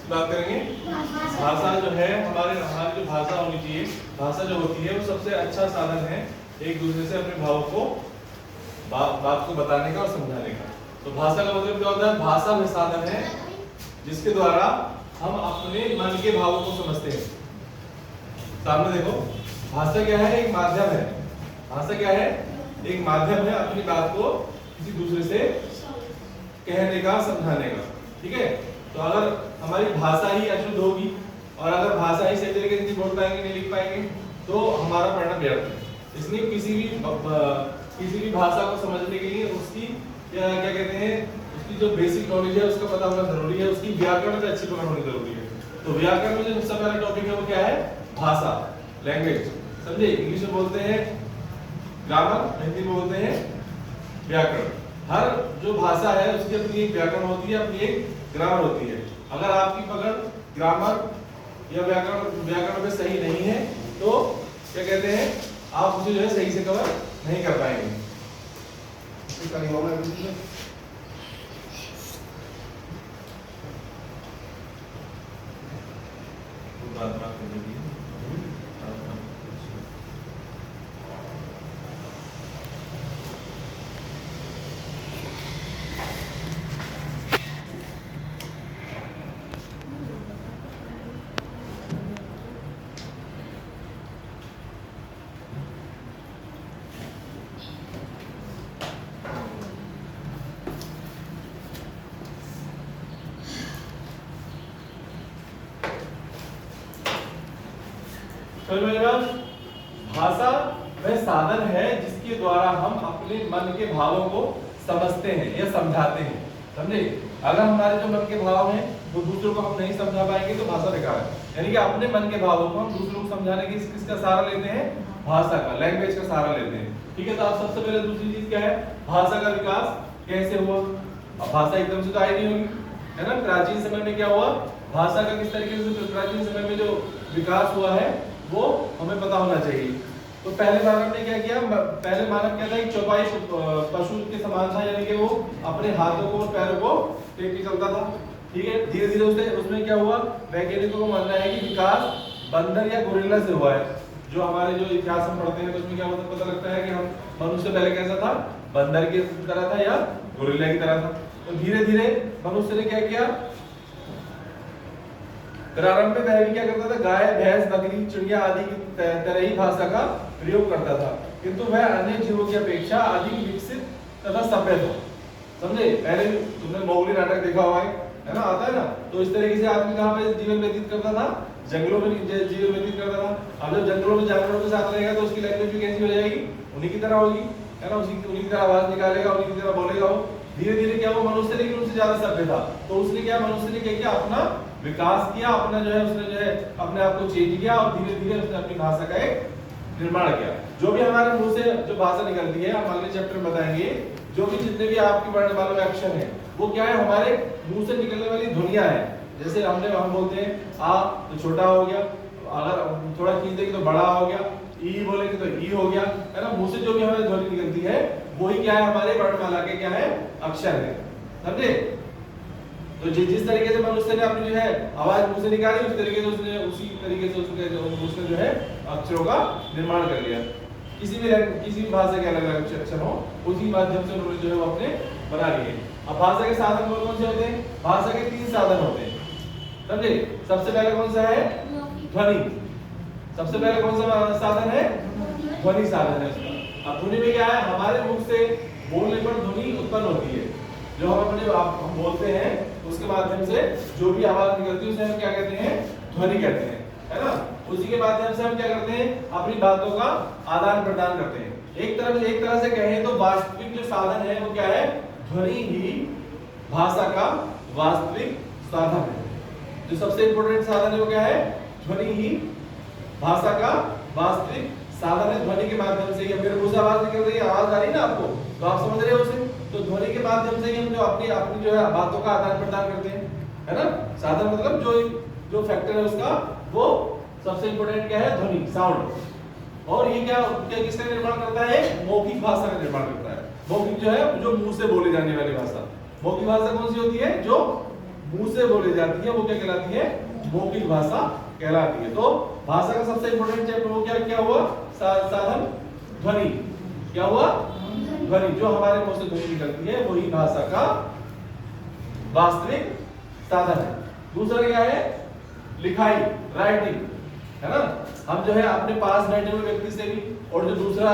बात करेंगे। भाषा जो है हमारी जो भाषा होनी चाहिए, भाषा जो होती है वो सबसे अच्छा साधन है एक दूसरे से अपने भावों को बात को बताने का और समझाने का। तो भाषा का मतलब क्या होता है? भाषा वह साधन है जिसके द्वारा हम अपने मन के भावों को समझते हैं। सामने देखो, भाषा क्या है? एक माध्यम है। भाषा क्या है? एक माध्यम है अपनी बात को किसी दूसरे से कहने का, समझाने का। ठीक है, तो अगर हमारी भाषा ही अशुद्ध होगी और अगर भाषा ही सही तरीके से नहीं बोल पाएंगे, नहीं लिख पाएंगे, तो हमारा पढ़ना व्यर्थ है। इसलिए किसी भी भाषा को समझने के लिए उसकी क्या कहते हैं, उसकी जो बेसिक नॉलेज है उसका पता होना जरूरी है, उसकी व्याकरण में अच्छी पकड़ होनी जरूरी है। तो व्याकरण में जो सबसे पहला टॉपिक है वो क्या है? भाषा, लैंग्वेज। समझे? इंग्लिश में बोलते हैं ग्रामर, हिंदी में बोलते हैं व्याकरण। हर जो भाषा है उसकी अपनी एक व्याकरण होती है, अपनी एक ग्रामर होती है। अगर आपकी पकड़ ग्रामर या व्याकरण में सही नहीं है तो क्या कहते हैं, आप उसे जो है सही से कवर नहीं कर पाएंगे। भाषा वह साधन है जिसके द्वारा हम अपने मन के भावों को समझते हैं या समझाते हैं। समझे? अगर हमारे जो मन के भाव हैं वो दूसरों को हम नहीं समझा पाएंगे तो भाषा बेकार है। यानी कि अपने मन के भावों को हम दूसरों को समझाने की किसका सहारा लेते हैं? भाषा का, लैंग्वेज का सहारा लेते हैं। ठीक है, तो आप सबसे पहले दूसरी चीज क्या है? भाषा का विकास कैसे हुआ? अब भाषा एकदम से तो आई नहीं होगी, है ना? प्राचीन समय में क्या हुआ? भाषा का किस तरीके से प्राचीन समय में जो विकास हुआ है वो हमें पता होना चाहिए। तो पहले मानव ने क्या किया? पहले मानव क्या था? एक चौपाई पशु के समान था, यानी कि वो अपने हाथों को और पैरों को टेक के चलता था। ठीक है, धीरे धीरे उसमें क्या हुआ? वैज्ञानिकों को मानना है कि विकास बंदर या गोरिल्ला से हुआ है। जो हमारे जो इतिहास हम पढ़ते हैं तो उसमें क्या पता लगता है कि हम मनुष्य पहले कैसा था? बंदर की तरह था या गोरिल्ला की तरह था। तो धीरे धीरे मनुष्य ने क्या किया? प्रारंभ में वह भी क्या करता था? गाय, भैंस, बकरी, चिड़िया आदि की तरह ही भाषा का प्रयोग करता था, किंतु वह अन्य जीवों की अपेक्षा अधिक विकसित तथा सभ्य था। समझे? पहले तुमने मोगली नाटक देखा हुआ है ना? आता है ना? तो इस तरीके से आदमी कहाँ पे जीवन व्यतीत करता था? जंगलों में जीवन व्यतीत करता था। अब जब जंगलों में जानवरों के साथ रहेगा तो उसकी लैंग्वेज भी कैसी हो जाएगी? उन्हीं की तरह होगी, है ना? उन्हीं की तरह आवाज निकालेगा, उन्हीं की तरह बोलेगा वो। धीरे धीरे क्या वो मनुष्य लेकिन उनसे ज्यादा सभ्य था। तो उसने क्या, मनुष्य ने क्या किया? अपना विकास किया, अपना जो है उसने जो है अपने आप को चेंज किया और धीरे धीरे उसने अपनी भाषा का एक निर्माण किया। जो भी हमारे मुंह से जो भाषा निकलती है, हम अगले चैप्टर में बताएंगे, जो भी जितने भी आपकी वर्ण वालों में अक्षर है वो क्या है? हमारे मुंह से निकलने वाली ध्वनियां है। जैसे हम बोलते हैं आ तो छोटा हो गया, अगर थोड़ा खींच देंगे तो बड़ा हो गया, ई बोलेंगे तो ई हो गया, है ना? मुंह से जो भी हमारी ध्वनि निकलती है वही क्या है? हमारे वर्णमाला के क्या है? अक्षर है। समझे? तो जिस तरीके से मनुष्य ने अपनी जो है आवाज मुंह से निकाली, उस तरीके से उसने उसी तरीके से उसने जो है अक्षरों का निर्माण कर लिया। किसी भी भाषा के अलग अलग अक्षर हो, उसी माध्यम से उन्होंने जो है वो अपने बना लिए। अब भाषा के साधन कौन कौन से होते हैं? भाषा के 3 साधन होते हैं। समझे? सबसे पहले कौन सा है? ध्वनि। सबसे पहले कौन सा साधन है? ध्वनि साधन है उसका। अब ध्वनि में क्या है? हमारे मुख से बोलने पर ध्वनि उत्पन्न होती है। जो हम बोलते हैं उसके माध्यम से जो भी आवाज निकलती है उसे हम क्या कहते हैं? ध्वनि कहते हैं, है ना? उसी के माध्यम से हम क्या करते हैं? अपनी बातों का आदान प्रदान करते हैं। एक तरह से कहें तो वास्तविक जो साधन है वो क्या है? ध्वनि ही भाषा का वास्तविक साधन है। जो सबसे इंपॉर्टेंट साधन है वो क्या है? ध्वनि ही भाषा का वास्तविक साधन है। ध्वनि के माध्यम से ही मेरे मुंह से आवाज निकल रही है, आवाज आ रही है ना आपको, तो आप समझ रहे हो उसे? तो ध्वनि के माध्यम से ही हम जो अपनी जो है बातों का आदान प्रदान करते हैं, है ना? साधन मतलब जो फैक्टर है उसका, वो सबसे इंपॉर्टेंट क्या है? ध्वनि, साउंड। और ये क्या किसका निर्माण करता है? मौखिक भाषा का निर्माण करता है। मौखिक जो है जो मुंह से बोली जाने वाली भाषा। मौखिक भाषा कौन सी होती है? जो मुंह से बोली जाती है वो क्या कहलाती है? मौखिक भाषा कहलाती है। तो भाषा का सबसे इंपॉर्टेंट चैप्टर वो क्या हुआ? साधन ध्वनि। क्या हुआ? ध्वनि। जो हमारे मुंह से ध्वनि निकलती है वही भाषा का वास्तविक साधन है। दूसरा क्या है? लिखाई, राइटिंग, है ना। हम जो है अपने पास बैठे हुए व्यक्ति से भी और जो दूसरा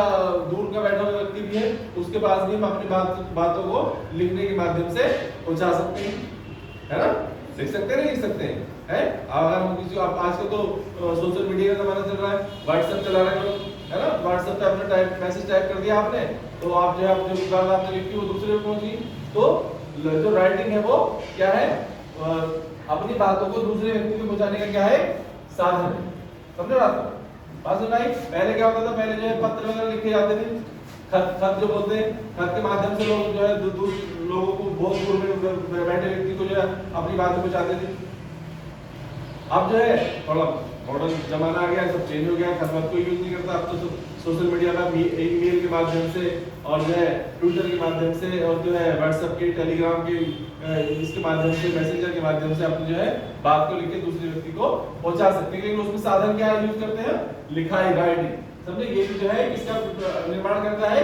दूर का बैठा हुआ व्यक्ति भी है उसके पास भी हम अपनी बातों को लिखने के माध्यम से पहुंचा सकते हैं, है ना। लिख सकते हैं, नहीं लिख सकते हैं, है। अगर हम किसी को आजकल तो सोशल मीडिया का जमाना चल रहा है, व्हाट्सएप चला रहे हैं लोग, है ना। व्हाट्सएप पे अपने मैसेज टाइप कर दिया आपने, तो आप जो है अपनी बात आपने लिखी वो दूसरे को पहुंची। तो जो राइटिंग है वो क्या है? अपनी बातों को दूसरे व्यक्ति को पहुंचाने का क्या है? साधन है। समझे बात सुनाई? पहले क्या होता था? पहले जो है पत्र वगैरह लिखे जाते थे, खत जो बोलते हैं, खत के माध्यम से लोग जो है दूर लोगों को, बहुत दूर में बैठे व्यक्ति को जो है अपनी बातें पहुंचाते थे। अब जो है थोड़ा मॉडर्न जमाना आ गया, सब चेंज हो गया, खत को यूज नहीं करता। अब तो सोशल मीडिया का ईमेल के माध्यम से और जो है ट्विटर के माध्यम से और जो है व्हाट्सएप के, टेलीग्राम के, इसके माध्यम से, मैसेंजर के माध्यम से अपनी जो है बात को लिख के दूसरे व्यक्ति को पहुंचा सकते हैं। लेकिन उसमें साधन क्या यूज करते हैं? लिखाई, राइटिंग। समझे? ये जो है किसका निर्माण करता है?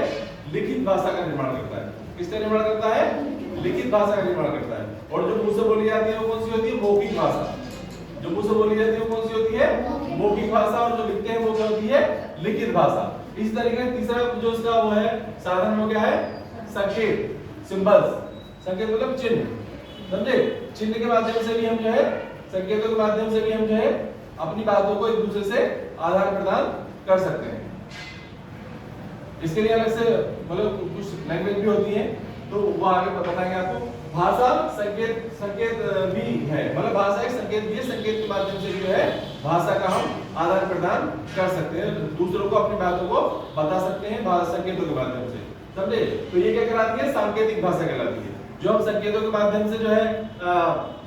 लिखित भाषा का निर्माण करता है। किसका निर्माण करता है? लिखित भाषा का निर्माण करता है। और जो मुंह से बोली जाती है वो कौन सी होती है? मौखिक भाषा। जो मुंह से बोली जाती है वो कौन सी होती है? मौखिक भाषा। और जो लिखते हैं वो क्या होती है? लिखित भाषा। इस तरीके से तीसरा जो इसका वो है साधन, वो क्या है? संकेत, सिंबल्स। संकेत मतलब चिन्ह, समझे? चिन्ह के माध्यम से भी हम जो है, संकेतों के माध्यम से भी हम जो है अपनी बातों को एक दूसरे से आदान प्रदान कर सकते हैं। इसके लिए अलग से मतलब कुछ लैंग्वेज भी होती है, तो वो आगे बताएंगे आपको। भाषा संकेत भी है, मतलब भाषा एक संकेत भी है। संकेत के माध्यम से जो है भाषा का हम आदान प्रदान कर सकते हैं, दूसरों को अपनी बातों को बता सकते हैं संकेतों के माध्यम से। समझे? तो ये क्या कहलाती है? सांकेतिक भाषा कहलाती है। जो हम संकेतों के माध्यम से जो है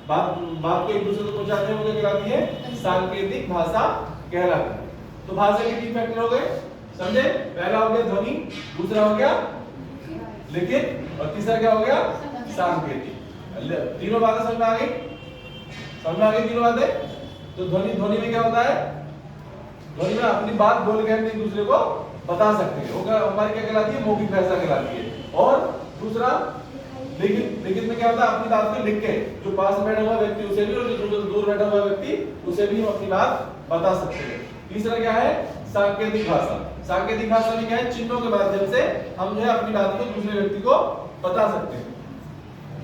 बात को एक दूसरे को पहुंचाते हैं वो क्या कहलाती है? सांकेतिक भाषा कहलाती है। तो भाषा के तीन फैक्टर हो गए, समझे? पहला हो गया ध्वनि, दूसरा हो गया लिखित, और तीसरा क्या हो गया? सांकेतिक। तीनों बातें समझ में आ गई? समझ में आ गई तीनों बातें? तो ध्वनि में क्या होता है? ध्वनि में अपनी बात बोल के हम एक दूसरे को बता सकते हैं, वो हमारी क्या कहलाती है? मौखिक भाषा कहलाती है। और दूसरा लिखित में क्या होता है? अपनी बात को लिख के जो पास में बैठा हुआ व्यक्ति उसे भी और जो दूर बैठा हुआ व्यक्ति उसे भी हम अपनी बात बता सकते हैं। तीसरा क्या है? सांकेतिक भाषा। सांकेतिक भाषा में क्या है? चिन्हों के माध्यम से हम जो है अपनी बात को दूसरे व्यक्ति को बता सकते हैं,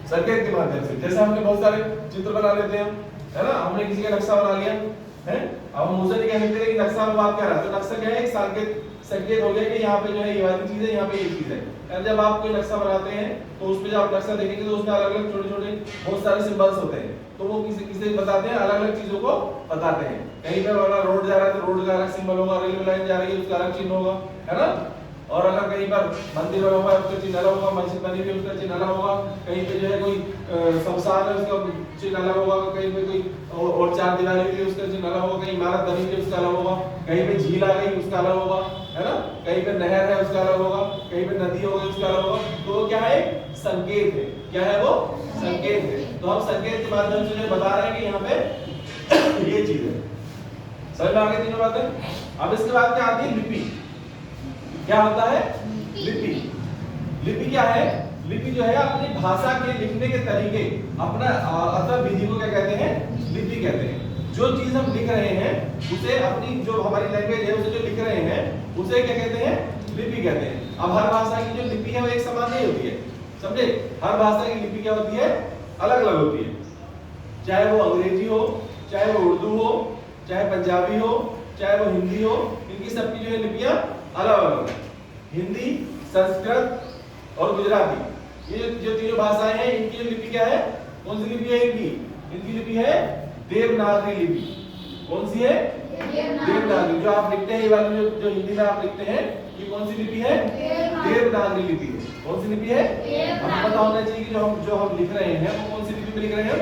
संकेत के माध्यम से। जैसे हमने बहुत सारे चित्र बना लेते हैं, है ना। हमने किसी का नक्शा बना लिया है, अब हम मुझे नहीं कह सकते कि नक्शा में बात क्या रहा है। तो नक्शा क्या है? एक संकेत हो गया कि यहाँ पे जो है ये वाली चीज है, यहाँ पे ये चीज है। जब आप कोई नक्शा बनाते हैं तो उसमें जब आप नक्शा देखेंगे तो उसमें अलग अलग छोटे छोटे बहुत सारे सिंबल्स होते हैं, तो वो किसे बताते हैं? अलग अलग चीजों को बताते हैं। कहीं पर वाला रोड जा रहा है तो रोड का अलग सिंबल होगा, रेलवे लाइन जा रही है उसका अलग चिन्ह होगा, है ना। और अगर कहीं पर मंदिर बना हुआ है उसका चिन्ह अलग होगा, मस्जिद बनी हुई है उसका चिन्ह अलग होगा, कहीं पे जो है कोई शमशान है उसका चिन्ह अलग होगा, कहीं पे कोई और चार दीवारी हुई है उसका चिन्ह अलग होगा, कहीं इमारत बनी हुई है उसका अलग होगा, कहीं पे झील आ गई उसका अलग होगा, है ना। कहीं पे नहर है उसका अलग होगा, कहीं पे नदी हो गई उसका अलग होगा। तो वो क्या है? संकेत है। क्या है वो? संकेत है। तो हम संकेत के माध्यम से बता रहे हैं कि यहाँ पे ये चीज है। समझ में आ गई तीनों बातें? अब इसके बाद क्या आती है? लिपि। क्या होता है? लिपि। लिपि क्या है? लिपि जो है अपनी भाषा के लिखने के तरीके, अपना अथवा विधि को क्या कहते हैं? लिपि कहते हैं। जो चीज हम लिख रहे हैं उसे, अपनी जो हमारी लैंग्वेज है उसे जो लिख रहे हैं उसे क्या कहते हैं? लिपि कहते हैं। अब हर भाषा की जो लिपि है वो एक समान नहीं होती है, समझे। हर भाषा की लिपि क्या होती है? अलग अलग होती है। चाहे वो अंग्रेजी हो, चाहे वो उर्दू हो, चाहे पंजाबी हो, चाहे वो हिंदी हो, इनकी सबकी जो है लिपियां अलग अलग है। हिंदी, संस्कृत और गुजराती, ये जो तीनों भाषाएं हैं इनकी जो लिपि क्या है? कौन सी लिपि है इनकी? इनकी लिपि है देवनागरी लिपि। कौन सी है? देवनागरी। जो आप लिखते हैं ये वाली जो हिंदी में आप लिखते हैं ये कौन सी लिपि है? देवनागरी लिपि है। कौन सी लिपि है? हमें पता होना चाहिए कि जो हम लिख रहे हैं वो कौन सी लिपि में लिख रहे हैं?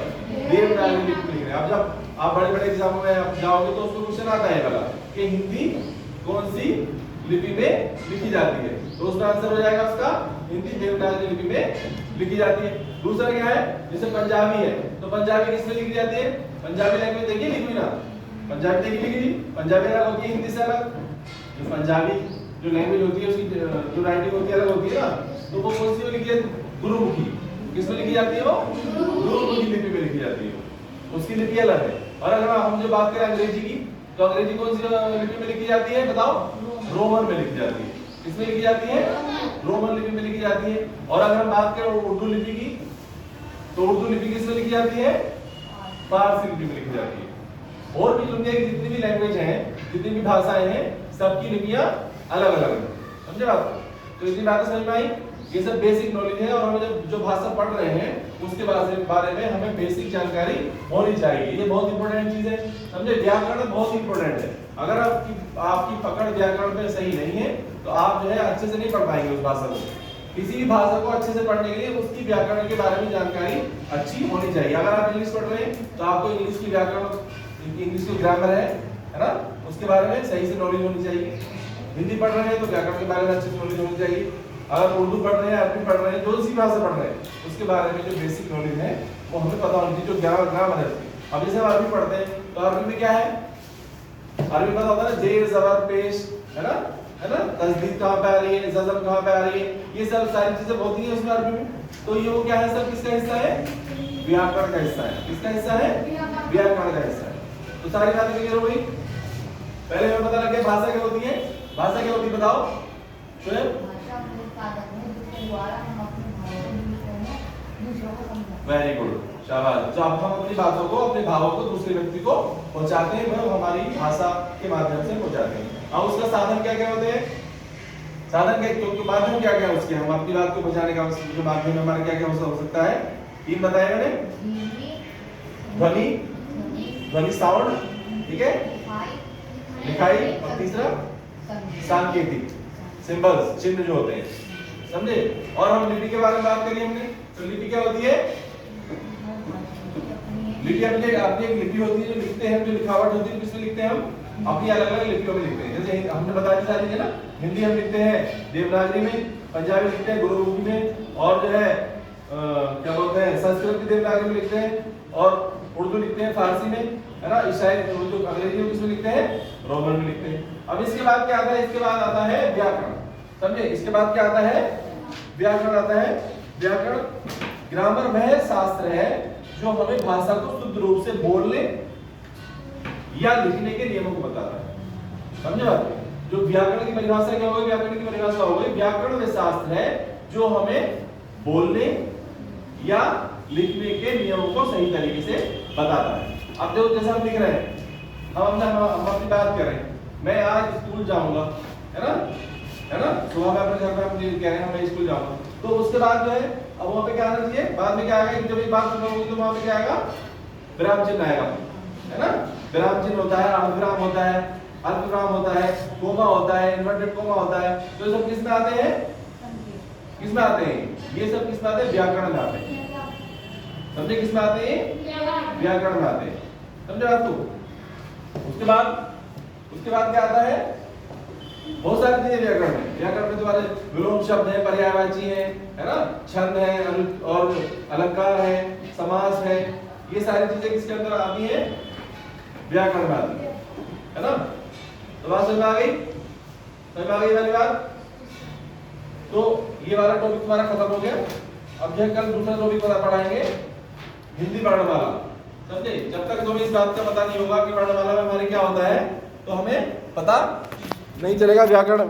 देवनागरी लिपि में लिख रहे हैं। अब जब आप बड़े बड़े एग्जामों में आप जाओगे तो उसमें क्वेश्चन आता है वाला कि हिंदी कौन सी लिपि में लिखी जाती है, तो उसका आंसर हो जाएगा उसका हिंदी देवनागरी लिपि में लिखी जाती है। दूसरा क्या है, जैसे पंजाबी है तो पंजाबी किसमें लिखी जाती है, पंजाबी लैंग्वेज देखिए लिखी ना, पंजाबी देखिए लिखी, पंजाबी अलग होती है हिंदी से अलग, जो पंजाबी जो लैंग्वेज होती है उसकी जो राइटिंग होती है अलग होती है ना, तो वो कौन सी में लिखी जाती है, गुरुमुखी, किसमें लिखी जाती है वो, गुरुमुखी लिपि में लिखी जाती है, उसकी लिपि अलग है। और अगर हम जो बात करें अंग्रेजी की, तो अंग्रेजी कौन सी लिपि में लिखी जाती है बताओ, रोमन में लिखी जाती है, किसमें लिखी जाती है, रोमन लिपि में लिखी जाती है। और अगर हम बात करें उर्दू लिपि की, तो उर्दू लिपि किसमें लिखी जाती है, फारसी लिपि में लिखी जाती है। और भी दुनिया की जितनी भी लैंग्वेज हैं, जितनी भी भाषाएं हैं, सबकी लिपियां अलग अलग हैं, समझे बात को? तो इतनी बातें समझ में आई, ये सब बेसिक नॉलेज है। और हम जो भाषा पढ़ रहे हैं उसके बारे में हमें बेसिक जानकारी होनी चाहिए, ये बहुत इंपॉर्टेंट चीज है, समझे? व्याकरण बहुत इंपॉर्टेंट है, अगर आपकी पकड़ व्याकरण में सही नहीं है तो आप जो है अच्छे से नहीं पढ़ पाएंगे उस भाषा को। किसी भी भाषा को अच्छे से पढ़ने के लिए उसकी व्याकरण के बारे में जानकारी अच्छी होनी चाहिए। अगर आप इंग्लिश पढ़ रहे हैं तो आपको इंग्लिश की व्याकरण, इंग्लिश की ग्रामर है ना, उसके बारे में सही से नॉलेज होनी चाहिए। हिंदी पढ़ रहे हैं तो व्याकरण के बारे में अच्छे से नॉलेज होनी चाहिए। अगर उर्दू पढ़ रहे हैं, अरबी पढ़ रहे हैं, जो सी भाषा पढ़ रहे हैं उसके बारे में जो बेसिक नॉलेज है वो हमें पता होनी चाहिए, जो ग्रामर है। अब जैसे हम अरबी पढ़ते हैं तो अरबी में क्या है, अरबी पता होता है ना, जेर जबर पेश है ना, तस्दीद कहाँ पे आ रही है, जज़म कहाँ पे आ रही है, ये सब सारी चीजें होती हैं उसमें अरबी में। तो ये वो क्या है, सब किसका हिस्सा है, व्याकरण का हिस्सा है। किसका हिस्सा है, व्याकरण का हिस्सा है। तो सारी बातें क्लियर हो गई। पहले हमें पता लग गया भाषा क्या होती है, भाषा क्या होती है बताओ शोएब? वेरी गुड, शाबाश। जब हम अपनी बातों को, अपने भावों को दूसरे व्यक्ति को पहुंचाते हैं, वह हमारी भाषा के माध्यम से पहुंचाते हैं। अब उसका साधन क्या क्या होते हैं, साधन क्या, क्योंकि माध्यम क्या क्या है उसके, हम अपनी बात को पहुंचाने का जो माध्यम हमारा क्या क्या हो सकता है, तीन बताया मैंने, ध्वनि, ध्वनि साउंड, ठीक है, लिखाई, और तीसरा सांकेतिक सिंबल्स, चिन्ह जो होते हैं, समझे? और हम लिपि के बारे में बात करी हमने, तो लिपि क्या होती है, लिपि अपनी एक लिपि होती है जो लिखते हैं, जो लिखावट होती है किसमें लिखते हैं हम, अपनी अलग अलग लिपियों में लिखते हैं। जैसे हमने बताया सारी चीजें ना, हिंदी हम लिखते हैं देवनागरी में, पंजाबी लिखते हैं गुरुमुखी में, और जो है क्या बोलते हैं संस्कृत भी देवनागरी में लिखते हैं, और उर्दू लिखते हैं फारसी में, है ना, ईसाई उर्दू अंग्रेजी में किसमें लिखते हैं, रोमन में लिखते हैं। अब इसके बाद क्या आता है, इसके बाद आता है व्याकरण, समझे? इसके बाद क्या आता है, व्याकरण आता है। व्याकरण ग्रामर वह शास्त्र है जो हमें भाषा को शुद्ध रूप से बोलने या लिखने के नियमों को बताता है, समझे बात? जो व्याकरण की परिभाषा क्या होगी, व्याकरण की परिभाषा होगी, व्याकरण वह शास्त्र है जो हमें बोलने या लिखने के नियमों को सही तरीके से बताता है। अब देखो जैसे हम लिख रहे हैं, हम अपनी बात कर रहे हैं, मैं आज स्कूल जाऊंगा, है ना, सुबह में अपने घर में हम कह रहे हैं मैं स्कूल जाऊंगा, तो उसके बाद जो है अब वहां पे क्या आना चाहिए, बाद में क्या आएगा, जब एक बात खत्म होगी तो वहां पे क्या आएगा, विराम चिन्ह आएगा, है ना, विराम चिन्ह होता है, अर्धविराम होता है, अल्पविराम होता है, कोमा होता है, इन्वर्टेड कोमा होता है। तो ये सब किस में आते हैं, किस में आते हैं, ये सब किस में आते हैं, व्याकरण में आते हैं, समझे? किस में आते हैं, व्याकरण में आते हैं, समझे बात को? उसके बाद क्या आता है, बहुत सारी चीजें व्याकरण में। व्याकरण में तुम्हारे विलोम शब्द है, पर्यायवाची है ना, छंद है, और अलंकार है, समास है, ये सारी चीजें किसके अंदर आती है, व्याकरण में आती है ना। तो बात समझ में आ गई, समझ में आ गई वाली बात? तो ये वाला टॉपिक तुम्हारा खत्म हो गया। अब जो कल दूसरा टॉपिक पढ़ाएंगे, हिंदी वर्णमाला, समझे? जब तक तुम्हें इस बात का पता नहीं होगा कि वर्णमाला में हमारे क्या होता है, तो हमें पता नहीं चलेगा व्याकरण